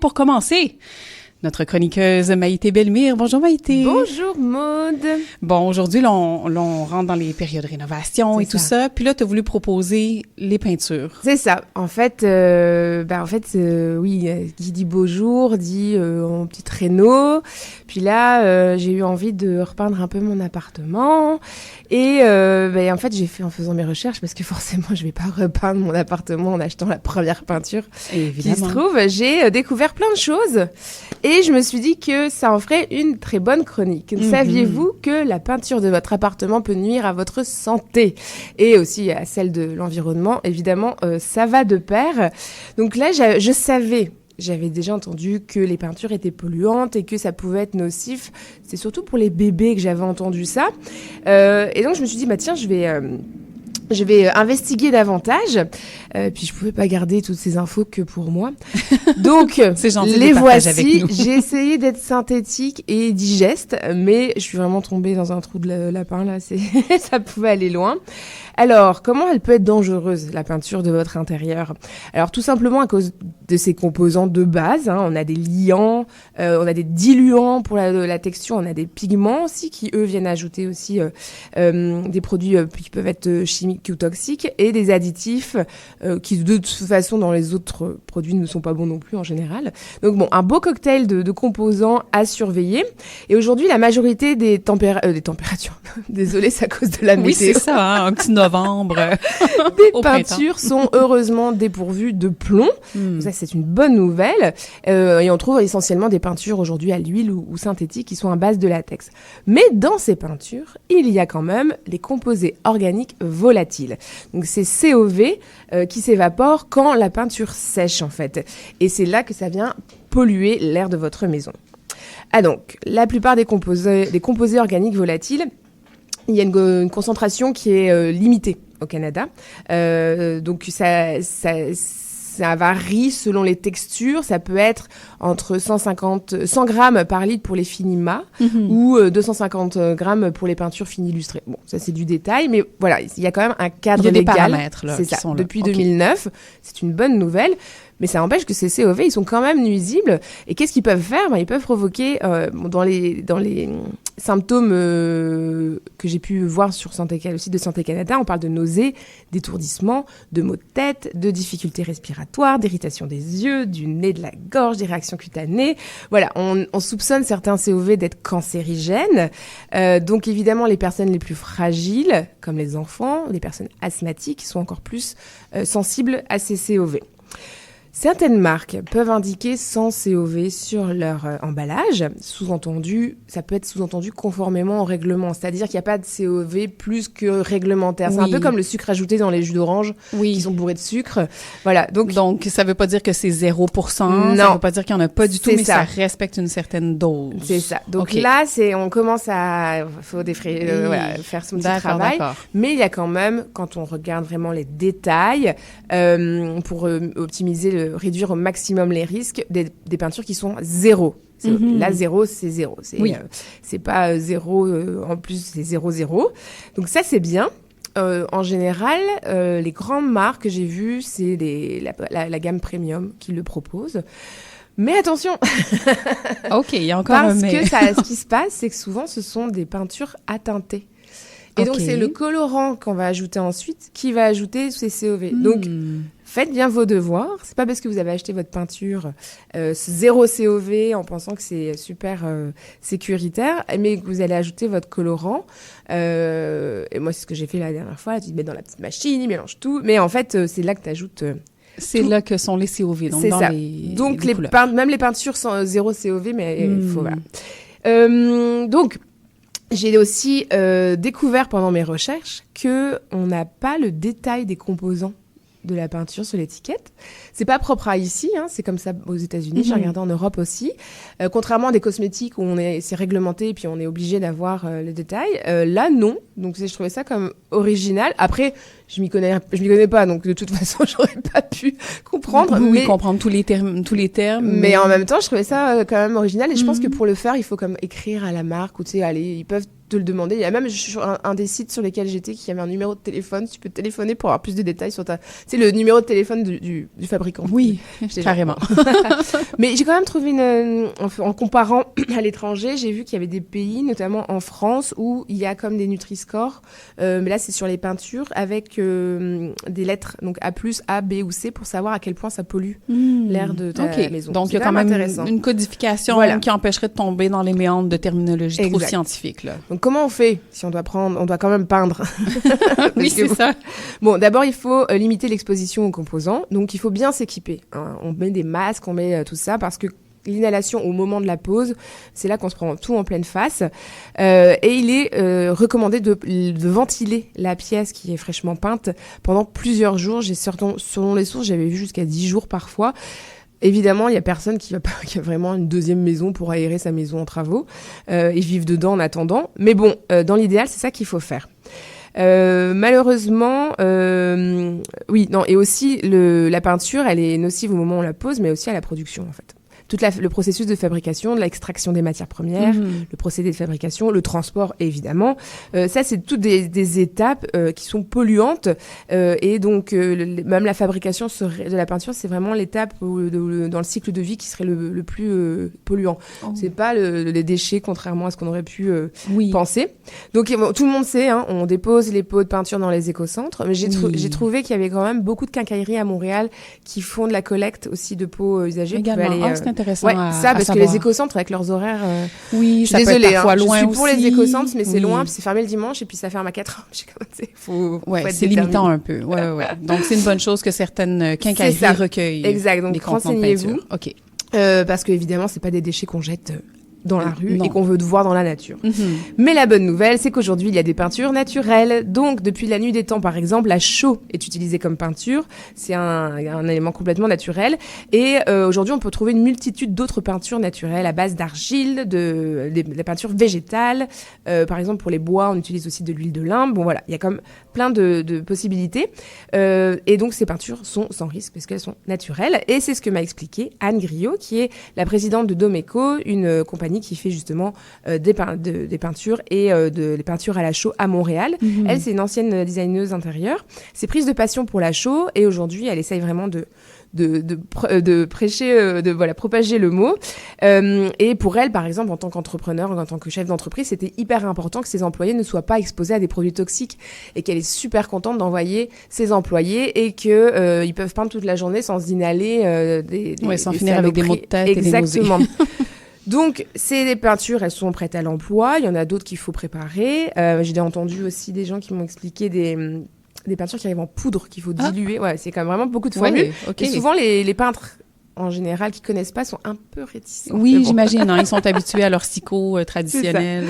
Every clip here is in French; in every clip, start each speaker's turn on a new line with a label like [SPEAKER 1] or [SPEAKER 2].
[SPEAKER 1] Pour commencer, notre chroniqueuse Maïté Bellemire. Bonjour Maïté.
[SPEAKER 2] Bonjour Maude.
[SPEAKER 1] Bon, aujourd'hui, là, on rentre dans les périodes de rénovation et tout ça. Puis là, tu as voulu proposer les peintures.
[SPEAKER 2] C'est ça. En fait, oui, qui dit beau jour, dit en petite réno. Puis là, j'ai eu envie de repeindre un peu mon appartement. Et en fait, j'ai fait en faisant mes recherches, parce que forcément, je vais pas repeindre mon appartement en achetant la première peinture qui se trouve. J'ai découvert plein de choses. Et je me suis dit que ça en ferait une très bonne chronique. Saviez-vous que la peinture de votre appartement peut nuire à votre santé et aussi à celle de l'environnement? Évidemment, ça va de pair. Donc là, je savais... J'avais déjà entendu que les peintures étaient polluantes et que ça pouvait être nocif. C'est surtout pour les bébés que j'avais entendu ça. Et donc, je me suis dit, tiens, je vais investiguer davantage. Puis je pouvais pas garder toutes ces infos que pour moi. Donc,
[SPEAKER 1] c'est gentil
[SPEAKER 2] les
[SPEAKER 1] de partager avec
[SPEAKER 2] voici.
[SPEAKER 1] nous.
[SPEAKER 2] J'ai essayé d'être synthétique et digeste, mais je suis vraiment tombée dans un trou de lapin, là. Ça pouvait aller loin. Alors, comment elle peut être dangereuse, la peinture de votre intérieur? Alors, tout simplement à cause de ses composants de base. On a des liants, on a des diluants pour la texture, on a des pigments aussi qui, eux, viennent ajouter aussi des produits qui peuvent être chimiques ou toxiques et des additifs qui, de toute façon, dans les autres produits ne sont pas bons non plus en général. Donc, bon, un beau cocktail de composants à surveiller. Et aujourd'hui, la majorité des températures, désolée, c'est à cause de la météo.
[SPEAKER 1] Oui, c'est ça, un petit novembre.
[SPEAKER 2] Des peintures sont heureusement dépourvues de plomb. Ça, c'est une bonne nouvelle. Et on trouve essentiellement des peintures aujourd'hui à l'huile ou synthétiques qui sont à base de latex. Mais dans ces peintures, il y a quand même les composés organiques volatiles. Donc, c'est COV qui s'évaporent quand la peinture sèche, en fait. Et c'est là que ça vient polluer l'air de votre maison. Ah donc, la plupart des composés organiques volatiles, il y a une concentration qui est limitée au Canada. Donc, ça varie selon les textures. Ça peut être entre 100 grammes par litre pour les finima ou 250 grammes pour les peintures fines illustrées. Bon, ça, c'est du détail, mais voilà, il y a quand même un cadre légal.
[SPEAKER 1] Il y a des paramètres, là,
[SPEAKER 2] c'est
[SPEAKER 1] qui
[SPEAKER 2] ça,
[SPEAKER 1] sont là.
[SPEAKER 2] depuis 2009. C'est une bonne nouvelle. Mais ça empêche que ces COV, ils sont quand même nuisibles. Et qu'est-ce qu'ils peuvent faire? Ils peuvent provoquer, dans les symptômes que j'ai pu voir sur le site de Santé Canada, on parle de nausées, d'étourdissements, de maux de tête, de difficultés respiratoires, d'irritation des yeux, du nez, de la gorge, des réactions cutanées. Voilà, on soupçonne certains COV d'être cancérigènes. Donc évidemment, les personnes les plus fragiles, comme les enfants, les personnes asthmatiques, sont encore plus sensibles à ces COV. Certaines marques peuvent indiquer sans COV sur leur emballage. Ça peut être sous-entendu conformément au règlement. C'est-à-dire qu'il n'y a pas de COV plus que réglementaire. Oui. C'est un peu comme le sucre ajouté dans les jus d'orange qui sont bourrés de sucre. Voilà. Donc
[SPEAKER 1] ça ne veut pas dire que c'est 0%.
[SPEAKER 2] Non.
[SPEAKER 1] Ça ne veut pas dire qu'il n'y en a pas du tout, mais ça respecte une certaine dose.
[SPEAKER 2] C'est ça. Donc là, on commence à faire son petit travail. D'accord. Mais il y a quand même, quand on regarde vraiment les détails, pour réduire au maximum les risques, des peintures qui sont zéro. Là, zéro, c'est zéro. C'est pas zéro, en plus, c'est 0,0. Donc ça, c'est bien. En général, les grandes marques que j'ai vues, c'est la gamme premium qui le propose. Mais attention.
[SPEAKER 1] OK, il y a encore un mais.
[SPEAKER 2] Parce que ce qui se passe, c'est que souvent, ce sont des peintures à teinter. Et donc, c'est le colorant qu'on va ajouter ensuite qui va ajouter ces COV. Donc, faites bien vos devoirs. C'est pas parce que vous avez acheté votre peinture 0 COV en pensant que c'est super sécuritaire, mais que vous allez ajouter votre colorant. Et moi, c'est ce que j'ai fait la dernière fois. Tu te mets dans la petite machine, il mélange tout. Mais en fait, c'est là que tu ajoutes...
[SPEAKER 1] c'est là que sont les COV. Donc,
[SPEAKER 2] c'est
[SPEAKER 1] dans
[SPEAKER 2] ça.
[SPEAKER 1] Donc,
[SPEAKER 2] même les peintures sont 0 COV, mais il faut... Voilà. Donc... J'ai aussi découvert pendant mes recherches qu'on n'a pas le détail des composants de la peinture sur l'étiquette. C'est pas propre à ici, c'est comme ça aux États-Unis. J'ai regardé en Europe aussi. Contrairement à des cosmétiques où c'est réglementé et puis on est obligé d'avoir le détail. Là, non. Donc, je trouvais ça comme original. Après, je m'y connais pas, donc de toute façon, j'aurais pas pu comprendre.
[SPEAKER 1] Oui, comprendre tous les termes.
[SPEAKER 2] Mais en même temps, je trouvais ça quand même original. Et je pense que pour le faire, il faut comme écrire à la marque ou tu sais, ils peuvent te le demander. Il y a même sur un des sites sur lesquels j'étais qui avait un numéro de téléphone. Tu peux téléphoner pour avoir plus de détails sur c'est le numéro de téléphone du fabricant.
[SPEAKER 1] Oui, carrément.
[SPEAKER 2] Mais j'ai quand même trouvé en comparant à l'étranger, j'ai vu qu'il y avait des pays, notamment en France, où il y a comme des Nutri-Score. Mais là, c'est sur les peintures avec des lettres, donc A+, A, B ou C, pour savoir à quel point ça pollue l'air de ta maison.
[SPEAKER 1] Donc, il y a quand même une codification qui empêcherait de tomber dans les méandres de terminologie trop scientifique. Là.
[SPEAKER 2] Donc, comment on fait si on doit quand même peindre?
[SPEAKER 1] Oui, c'est ça.
[SPEAKER 2] Bon, d'abord, il faut limiter l'exposition aux composants. Donc, il faut bien s'équiper. Hein. On met des masques, on met tout ça parce que l'inhalation au moment de la pause, c'est là qu'on se prend tout en pleine face. Et il est recommandé de ventiler la pièce qui est fraîchement peinte pendant plusieurs jours. Selon les sources, j'avais vu jusqu'à 10 jours parfois. Évidemment, il y a personne qui a vraiment une deuxième maison pour aérer sa maison en travaux. Ils vivent dedans en attendant. Mais bon, dans l'idéal, c'est ça qu'il faut faire. Malheureusement, et aussi la peinture, elle est nocive au moment où on la pose, mais aussi à la production, en fait. Tout le processus de fabrication, de l'extraction des matières premières, le procédé de fabrication, le transport, évidemment. Ça, c'est toutes des étapes qui sont polluantes. Et donc, même la fabrication de la peinture, c'est vraiment l'étape dans le cycle de vie qui serait le plus polluant. C'est pas les déchets, contrairement à ce qu'on aurait pu penser. Donc, tout le monde sait, hein, on dépose les pots de peinture dans les écocentres. Mais j'ai trouvé qu'il y avait quand même beaucoup de quincailleries à Montréal qui font de la collecte aussi de pots usagés.
[SPEAKER 1] Également. C'est intéressant
[SPEAKER 2] parce que les écocentres avec leurs horaires
[SPEAKER 1] oui,
[SPEAKER 2] je suis désolée,
[SPEAKER 1] parfois loin
[SPEAKER 2] je suis pour
[SPEAKER 1] aussi.
[SPEAKER 2] Les écocentres, mais c'est loin, puis c'est fermé le dimanche et puis ça ferme à 4 heures.
[SPEAKER 1] C'est limitant un peu. Donc c'est une bonne chose que certaines quincailleries recueillent.
[SPEAKER 2] Exact, donc renseignez-vous.
[SPEAKER 1] OK.
[SPEAKER 2] Parce que évidemment, c'est pas des déchets qu'on jette dans la rue et qu'on veut voir dans la nature. Mais la bonne nouvelle, c'est qu'aujourd'hui, il y a des peintures naturelles. Donc, depuis la nuit des temps, par exemple, la chaux est utilisée comme peinture. C'est un élément complètement naturel. Et aujourd'hui, on peut trouver une multitude d'autres peintures naturelles à base d'argile, de la peinture végétale. Par exemple, pour les bois, on utilise aussi de l'huile de lin. Bon, voilà, il y a comme plein de possibilités. Et donc, ces peintures sont sans risque parce qu'elles sont naturelles. Et c'est ce que m'a expliqué Anne Griot, qui est la présidente de Domeco, une compagnie qui fait justement des peintures et des peintures à la chaux à Montréal. Elle, c'est une ancienne designeuse intérieure. C'est prise de passion pour la chaux et aujourd'hui, elle essaye vraiment de prêcher, propager le mot. Et pour elle, par exemple, en tant qu'entrepreneur, en tant que chef d'entreprise, c'était hyper important que ses employés ne soient pas exposés à des produits toxiques et qu'elle est super contente d'envoyer ses employés et que ils peuvent peindre toute la journée sans inhaler
[SPEAKER 1] sans finir avec des maux de tête.
[SPEAKER 2] Exactement. Donc, ces peintures, elles sont prêtes à l'emploi. Il y en a d'autres qu'il faut préparer. J'ai entendu aussi des gens qui m'ont expliqué des peintures qui arrivent en poudre qu'il faut diluer. Ouais, c'est quand même vraiment beaucoup de formules. Et souvent, les peintres, en général, qui connaissent pas, sont un peu réticents.
[SPEAKER 1] Oui, j'imagine. Ils sont habitués à leur psycho traditionnel.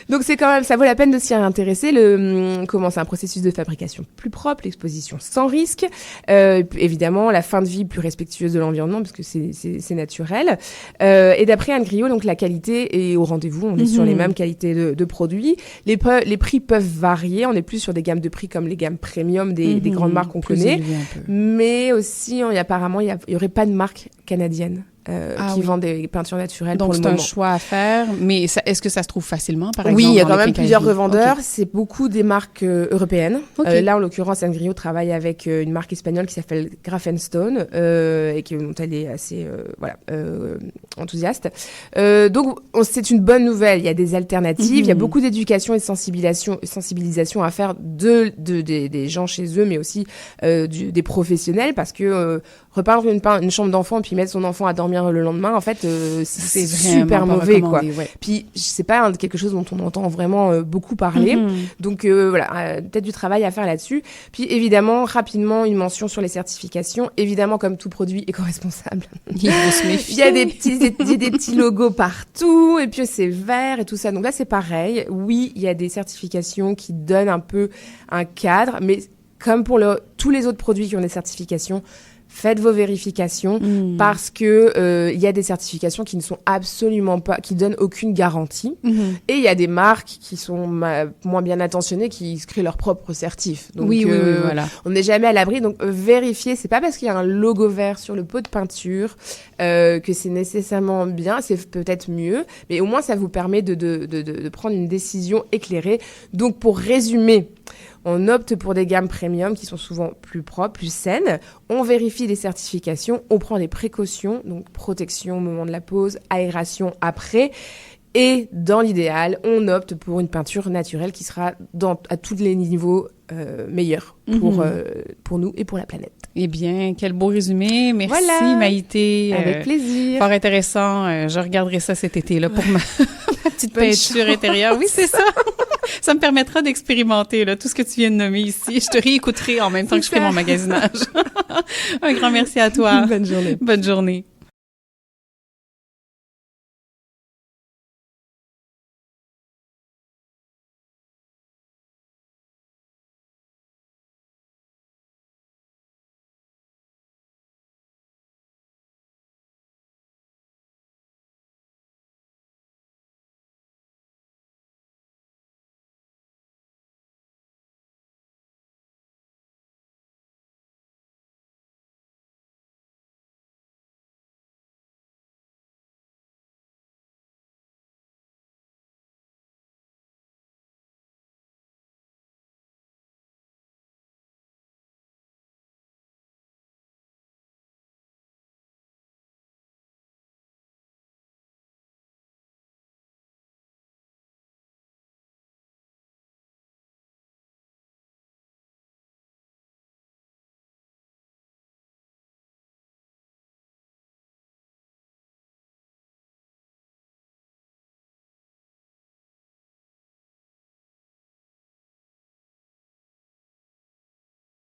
[SPEAKER 2] Donc, c'est quand même, ça vaut la peine de s'y intéresser. C'est un processus de fabrication plus propre, l'exposition sans risque. Évidemment, la fin de vie plus respectueuse de l'environnement, parce que c'est naturel. Et d'après Anne Griot, donc, la qualité est au rendez-vous. On est sur les mêmes qualités de produits. Les prix peuvent varier. On n'est plus sur des gammes de prix comme les gammes premium des grandes marques qu'on connaît. Mais aussi, apparemment, il y aurait pas de marque canadienne qui vend des peintures naturelles.
[SPEAKER 1] Donc,
[SPEAKER 2] pour le moment.
[SPEAKER 1] Donc, c'est un choix à faire. Mais est-ce que ça se trouve facilement, par exemple?
[SPEAKER 2] Oui, il y a quand même plusieurs revendeurs. C'est beaucoup des marques européennes. Là, en l'occurrence, Anne Griot travaille avec une marque espagnole qui s'appelle Grafenstone et dont elle est assez enthousiaste. Donc, c'est une bonne nouvelle. Il y a des alternatives. Il y a beaucoup d'éducation et de sensibilisation à faire des gens chez eux, mais aussi des professionnels, parce que repeindre une chambre d'enfant puis mettre son enfant à dormir le lendemain, en fait, c'est super mauvais, quoi. Ouais. Puis, c'est pas quelque chose dont on entend vraiment beaucoup parler. Donc, peut-être du travail à faire là-dessus. Puis, évidemment, rapidement, une mention sur les certifications. Évidemment, comme tout produit éco-responsable.
[SPEAKER 1] Il faut se méfier.
[SPEAKER 2] Il y a des petits logos partout, et puis c'est vert et tout ça. Donc là, c'est pareil. Oui, il y a des certifications qui donnent un peu un cadre, mais comme pour tous les autres produits qui ont des certifications, faites vos vérifications parce que il y a des certifications qui ne sont absolument pas, qui donnent aucune garantie. Et il y a des marques qui sont moins bien attentionnées, qui se créent leur propre certif. Donc,
[SPEAKER 1] oui, voilà.
[SPEAKER 2] On n'est jamais à l'abri. Donc, vérifiez. C'est pas parce qu'il y a un logo vert sur le pot de peinture que c'est nécessairement bien. C'est peut-être mieux, mais au moins ça vous permet de prendre une décision éclairée. Donc, pour résumer, on opte pour des gammes premium qui sont souvent plus propres, plus saines. On vérifie les certifications, on prend des précautions, donc protection au moment de la pose, aération après. Et dans l'idéal, on opte pour une peinture naturelle qui sera à tous les niveaux meilleure pour nous et pour la planète.
[SPEAKER 1] Eh bien, quel beau résumé. Merci,
[SPEAKER 2] voilà.
[SPEAKER 1] Maïté.
[SPEAKER 2] Avec plaisir.
[SPEAKER 1] Fort intéressant. Je regarderai ça cet été là pour ma petite peinture intérieure. Oui, c'est ça. Ça me permettra d'expérimenter là, tout ce que tu viens de nommer ici. Je te réécouterai en même temps que je ferai mon magasinage. Un grand merci à toi.
[SPEAKER 2] Bonne journée.
[SPEAKER 1] Bonne journée.